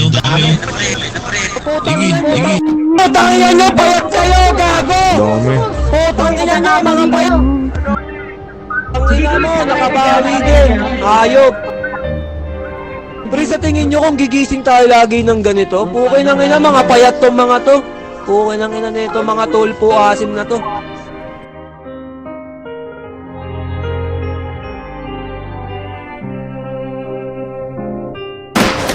oh, dami oh. Putang ina nyo, payat kayo, gago! Dami. Putang ina nyo, mga payat! Putang ina mo, nakabawi din. Ayop! Pre, sa tingin nyo kung gigising tayo lagi ng ganito? Pukay ng ina, mga payat tong mga to. Pukay ng ina nito, mga tulpo asim na to.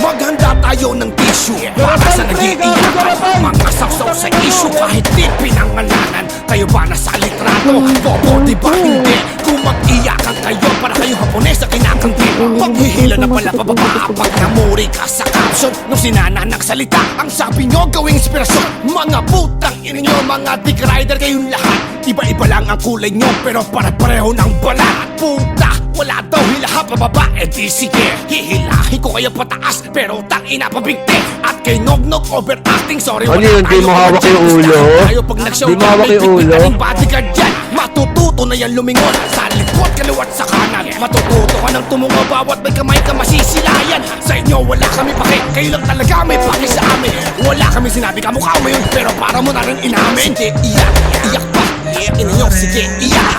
Maghanda tayo ng tissue para sa nag-iiyakan. Mga saksaw sa issue kahit di pinangalanan. Kayo ba nasa litrato? Bobo, di ba hindi? Kung mag-iyakan kayo para kayo Hapones sa kinakangti. Paghihila na pala pababa pag namuri ka sa caption. Nung sinana nagsalita, ang sabi nyo gawing inspirasyon. Mga putang ina nyo, mga dick rider kayong lahat. Iba-iba lang ang kulay nyo pero pare-pareho ng balat. Puta, wala daw hilaha pababa, eh di sige. Hihilahin ko kayo pataas pero tangina pabigti. At kay Nognog overacting, sorry Ano yun, di mo hawak yung ulo? Tayo pag nag-show Di mo hawak yung ulo? bodyguard dyan, matututo na yan lumingon. Sa likod, kaliwat sa kanan, matututo ka ng tumungo. Bawat may kamay ka masisilayan. Sa inyo wala kami pake, kayo lang talaga may pake sa amin. Wala kami sinabi kamukha mo yun, pero para mo na rin inamin. Sige, iyak, iyak pa, ina nyo, sige, iyak.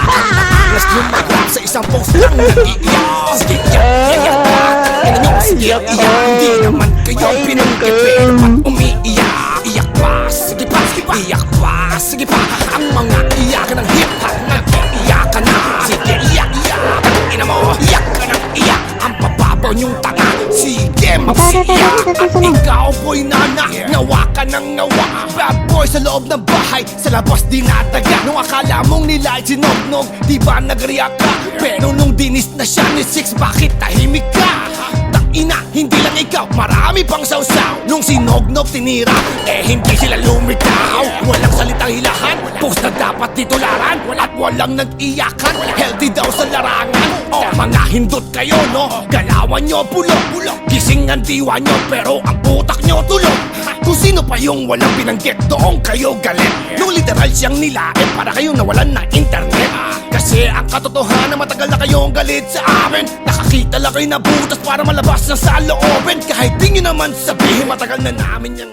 Mas yung mag-rap sa isang post lang nag-iiyak. Sige, iyak pa, ina nyo, sige, iyak. Hindi naman kayo pinangkip, pero ba't umiiyak? Iyak pa, sige pa, iyak pa, sige pa. Ang mga iyakan ng hip-hop, nag-iiyakan na. Sige, iyak, iyak, ina mo, iyak ka ng iyak. Ang bababaw niyong tanga, sige, magsiiyak. At ikaw po'y nana, nawa ka ng nawa. Bad boy sa loob ng bahay, sa labas dinataga. Nung akala mong nila ay sinognog, di ba nag-react ka? Pero nung dinis na siya ni Six, bakit tahimik ka? Ina, hindi lang ikaw, marami pang sausaw. Nung sinognog tinira, eh hindi sila lumitaw. Walang salitang hilahan, post na dapat titularan. At walang nag-iyakan, healthy daw sa larangan. O mga hindot kayo no, galawan nyo bulok. Gising ang diwa nyo pero ang utak nyo tulog. Kung sino pa yung walang binanggit, doon kayo galit. Nung literal siyang nilain para kayong nawalan ng internet. Kasi ang katotohanan, matagal na kayong galit sa amin. Nakakita lang kayo na butas para malabas ng saloobin. Kahit di nyo naman sabihin, matagal na namin yung